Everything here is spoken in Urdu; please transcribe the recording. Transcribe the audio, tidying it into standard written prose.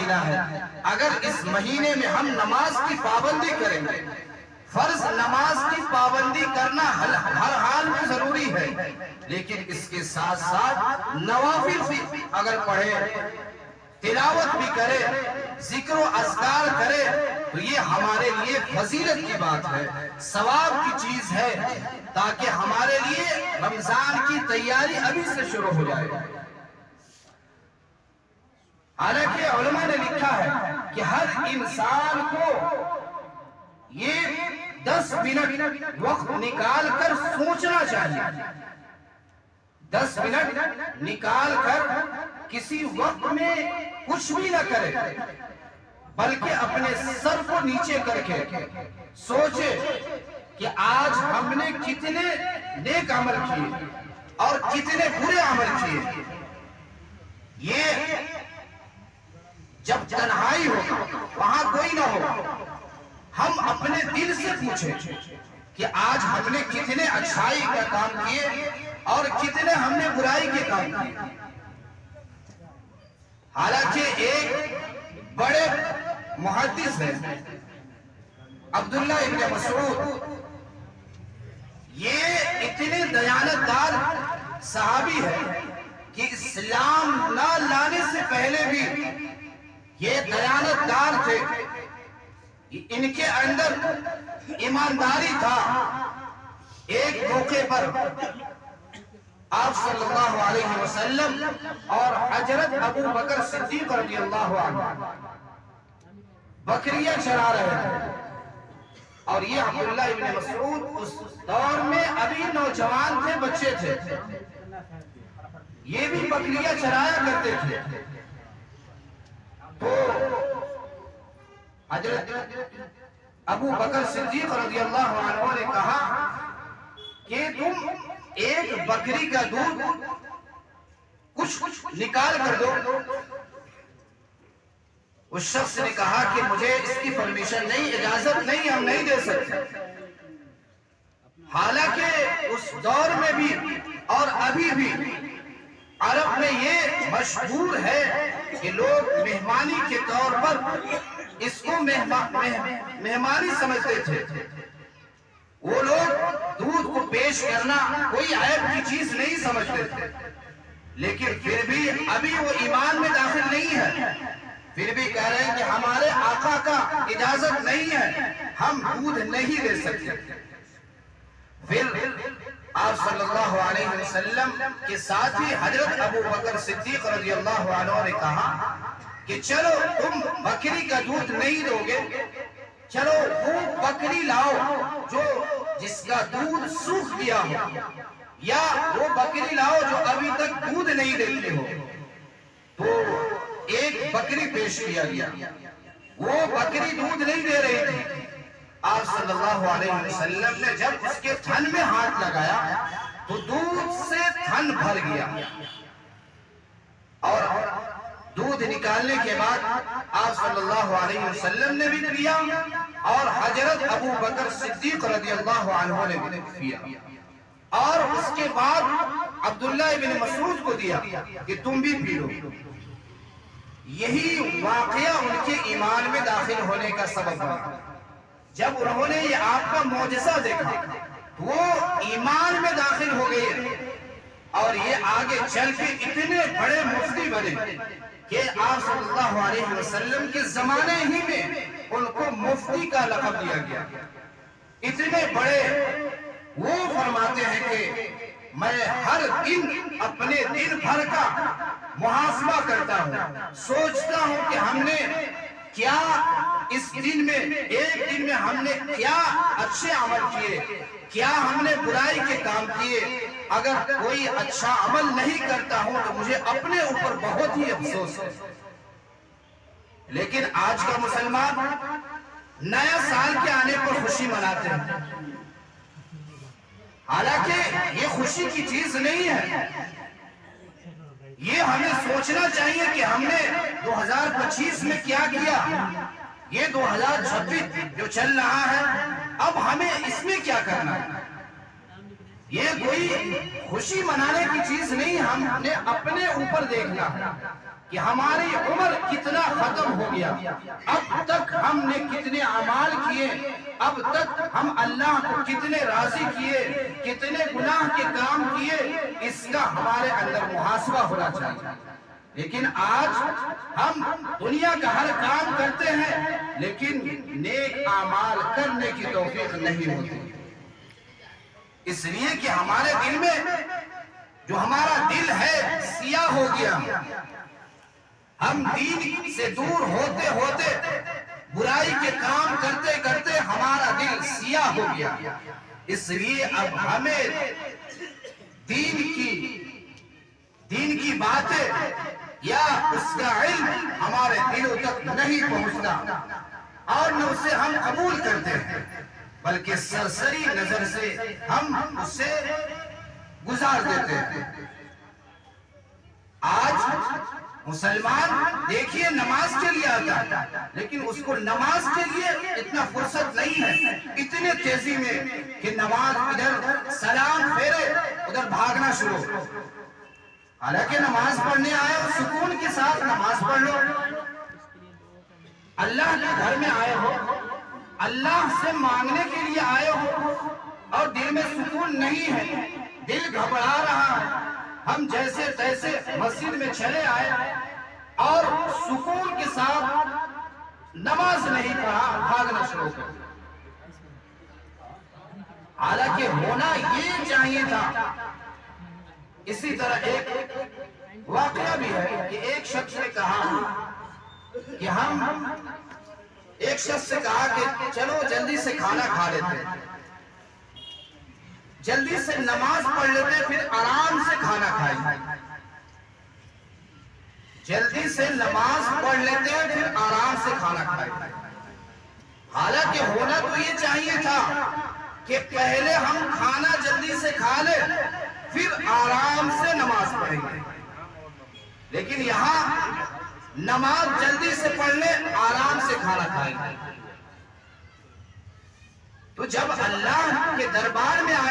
مہینہ ہے، اگر اس مہینے میں ہم نماز کی پابندی کریں گے، فرض نماز کی پابندی کرنا ہر حال میں ضروری ہے، لیکن اس کے ساتھ ساتھ نوافل بھی اگر پڑھے، تلاوت بھی کرے، ذکر و اذکار کرے، تو یہ ہمارے لیے فضیلت کی بات ہے، ثواب کی چیز ہے، تاکہ ہمارے لیے رمضان کی تیاری ابھی سے شروع ہو جائے۔ حالانکہ علماء نے لکھا ہے کہ ہر انسان کو یہ 10 منٹ وقت نکال کر سوچنا چاہیے، 10 منٹ نکال کر کسی وقت میں کچھ بھی نہ کرے، بلکہ اپنے سر کو نیچے کر کے سوچے کہ آج ہم نے کتنے نیک عمل کیے اور کتنے برے عمل کیے۔ یہ جب تنہائی ہو، وہاں کوئی نہ ہو، ہم اپنے دل سے پوچھیں کہ آج ہم نے کتنے اچھائی کا کام کیے اور کتنے ہم نے برائی کے کام کیے۔ حالانکہ ایک بڑے محدث ہیں عبداللہ ابن مسعود، یہ اتنے دیانتدار صحابی ہے کہ اسلام نہ لانے سے پہلے بھی یہ دیانتدار تھے، ان کے اندر ایمانداری تھا۔ ایک موقع پر آپ صلی اللہ علیہ وسلم اور حضرت ابو بکر صدیق رضی اللہ عنہ بکریاں چرا رہے تھے، اور یہ عبداللہ ابن مسعود اس دور میں ابھی نوجوان تھے، بچے تھے، یہ بھی بکریاں چرایا کرتے تھے۔ تو حضرت ابو بکر صدیق رضی اللہ عنہ نے کہا کہ تم ایک بکری کا دودھ کچھ نکال کر دو۔ اس شخص نے کہا کہ مجھے اس کی پرمیشن نہیں، اجازت نہیں، ہم نہیں دے سکتے۔ حالانکہ اس دور میں بھی اور ابھی بھی عرب میں یہ مشہور ہے کہ لوگ مہمانی کے طور پر اس کو مہمانی سمجھتے تھے۔ وہ لوگ دودھ کو پیش کرنا کوئی عیب کی چیز نہیں سمجھتے تھے، لیکن پھر بھی ابھی وہ ایمان میں داخل نہیں ہے، پھر بھی کہہ رہے ہیں کہ ہمارے آقا کا اجازت نہیں ہے، ہم دودھ نہیں دے سکتے۔ پھر آپ صلی اللہ علیہ وسلم کے ساتھی حضرت ابو بکر صدیق رضی اللہ عنہ نے کہا کہ چلو تم بکری کا دودھ نہیں دو گے، چلو وہ بکری لاؤ جو جس کا دودھ سوکھ گیا ہو، یا وہ بکری لاؤ جو ابھی تک دودھ نہیں دیتی ہو۔ تو ایک بکری پیش کیا گیا، وہ بکری دودھ نہیں دے رہی تھی۔ آپ صلی اللہ علیہ وسلم نے جب اس کے تھن میں ہاتھ لگایا تو دودھ سے تھن بھر گیا، اور دودھ نکالنے کے بعد آپ صلی اللہ علیہ وسلم نے بھی پیا اور حضرت ابو بکر صدیق رضی اللہ عنہ نے بھی پیا، اور اس کے بعد عبداللہ ابن مسعود کو دیا کہ تم بھی پی لو۔ یہی واقعہ ان کے ایمان میں داخل ہونے کا سبب بنا۔ جب انہوں نے یہ آپ کا معجزہ دیکھا تو وہ ایمان میں داخل ہو گئے، اور یہ آگے چل کے اتنے بڑے مفتی بنے کہ آپ صلی اللہ علیہ وسلم کے زمانے ہی میں ان کو مفتی کا لقب دیا گیا۔ اتنے بڑے، وہ فرماتے ہیں کہ میں ہر دن اپنے دن بھر کا محاسبہ کرتا ہوں، سوچتا ہوں کہ ہم نے کیا اس دن میں، ایک دن میں ہم نے کیا اچھے عمل کیے، کیا ہم نے برائی کے کام کیے۔ اگر کوئی اچھا عمل نہیں کرتا ہوں تو مجھے اپنے اوپر بہت ہی افسوس ہے۔ لیکن آج کا مسلمان نیا سال کے آنے پر خوشی مناتے ہیں، حالانکہ یہ خوشی کی چیز نہیں ہے۔ یہ ہمیں سوچنا چاہیے کہ ہم نے 2025 میں کیا کیا، یہ 2026 جو چل رہا ہے، اب ہمیں اس میں کیا کرنا ہے۔ یہ کوئی خوشی منانے کی چیز نہیں، ہم نے اپنے اوپر دیکھنا ہے کہ ہماری عمر کتنا ختم ہو گیا، اب تک ہم نے کتنے اعمال کیے، اب تک ہم اللہ کو کتنے راضی کیے، کتنے گناہ کے کام کیے، اس کا ہمارے اندر محاسبہ ہونا چاہیے۔ لیکن آج ہم دنیا کا ہر کام کرتے ہیں لیکن نیک اعمال کرنے کی توفیق نہیں ہوتی، اس لیے کہ ہمارے دل میں جو ہمارا دل ہے سیاہ ہو گیا، ہم دین سے دور ہوتے ہوتے برائی کے کام کرتے کرتے ہمارا دل سیاہ ہو گیا، اس لیے اب ہمیں دین کی باتیں یا اس کا علم ہمارے دلوں تک نہیں پہنچتا اور نہ اسے ہم قبول کرتے ہیں، بلکہ سرسری نظر سے ہم اسے گزار دیتے ہیں۔ آج مسلمان دیکھیے نماز کے لیے آتا ہے لیکن اس کو نماز کے لیے اتنا فرصت نہیں ہے، اتنے تیزی میں کہ نماز ادھر سلام پھیرے ادھر بھاگنا شروع، حالانکہ نماز پڑھنے آئے اور سکون کے ساتھ نماز پڑھ لو، اللہ کے گھر میں آئے ہو، اللہ سے مانگنے کے لیے آئے ہو اور دل میں سکون نہیں ہے، دل گھبرا رہا ہے، ہم جیسے تیسے مسجد میں چلے آئے اور سکون کے ساتھ نماز نہیں پڑھا، بھاگنا شروع کر دیا۔ حالانکہ ہونا یہ چاہیے تھا۔ اسی طرح ایک واقعہ بھی ہے کہ ایک شخص نے کہا کہ ایک شخص سے کہا کہ چلو جلدی سے کھانا کھا لیتے ہیں، جلدی سے نماز پڑھ لیتے پھر آرام سے کھانا کھائیں، جلدی سے نماز پڑھ لیتے پھر آرام سے کھانا کھائیں۔ حالانکہ ہونا تو یہ چاہیے تھا کہ پہلے ہم کھانا جلدی سے کھا لیں پھر آرام سے نماز پڑھیں گے، لیکن یہاں نماز جلدی سے پڑھ لیں آرام سے کھانا کھائیں گے۔ تو جب اللہ کے دربار میں آئے